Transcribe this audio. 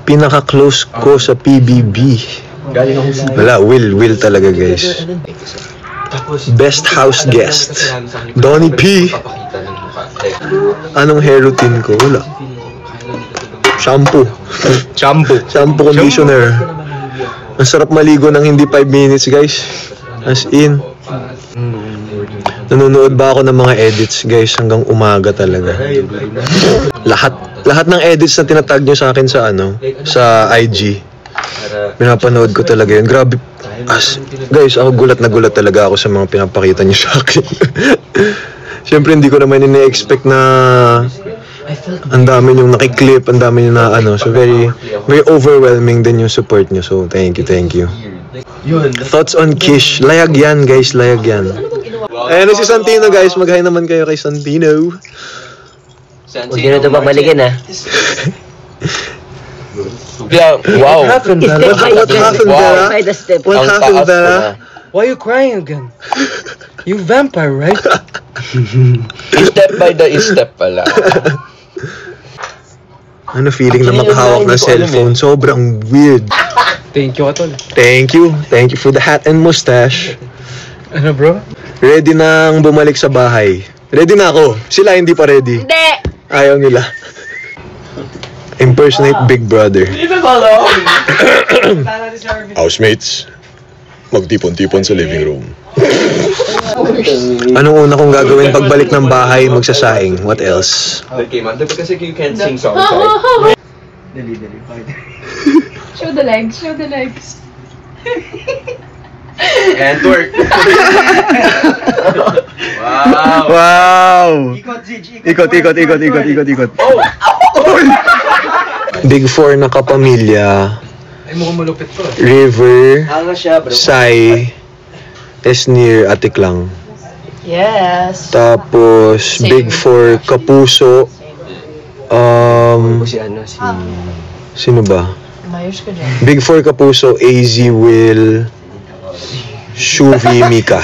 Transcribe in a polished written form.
Pinaka-close ko sa PBB. Wala, Will talaga guys. Best house guest, Donnie P. Anong hair routine ko? Wala. Shampoo conditioner. Ang sarap maligo ng hindi 5 minutes guys. As in. Nanonood ba ako ng mga edits guys hanggang umaga talaga. Lahat ng edits na tinatag nyo sa akin sa sa IG, pinapanood ko talaga yun. Grabe. Guys, ako gulat na gulat talaga ako sa mga pinapakita nyo sa akin. Siyempre hindi ko naman ini-expect na ang dami yung nakiklip, ang dami yung na so very overwhelming din yung support nyo. So thank you. Thoughts on Kish? Layag yan guys, layag yan. Ayan na si Santino guys, mag-hi naman kayo kay Santino. Huwag nyo na ito babalikin What Wow. happened, Bella? Why are you crying again? You vampire, right? Step by the step pala. Ano feeling na makahawak ng cellphone? Sobrang weird. Thank you, Atol. Thank you for the hat and mustache. Ano, bro? Ready nang bumalik sa bahay. Ready na ako. Sila hindi pa ready. Hindi! Ayaw nila. Impersonate Big Brother. Housemates, magtipon-tipon sa living room. Anong una kong gagawin pagbalik ng bahay, magsasaing? What else? Kasi you can't sing songs, right? Show the legs. And twerk. Wow! Ikot. Big Four na kapamilya. Ay, mukhang malupit to. River, Sai, Esnir, Atiklang. Yes. Tapos, Big Four, Kapuso. Sino ba? Mayos ka dyan. Big Four, Kapuso, AZ, Will, Shuvi, Mika.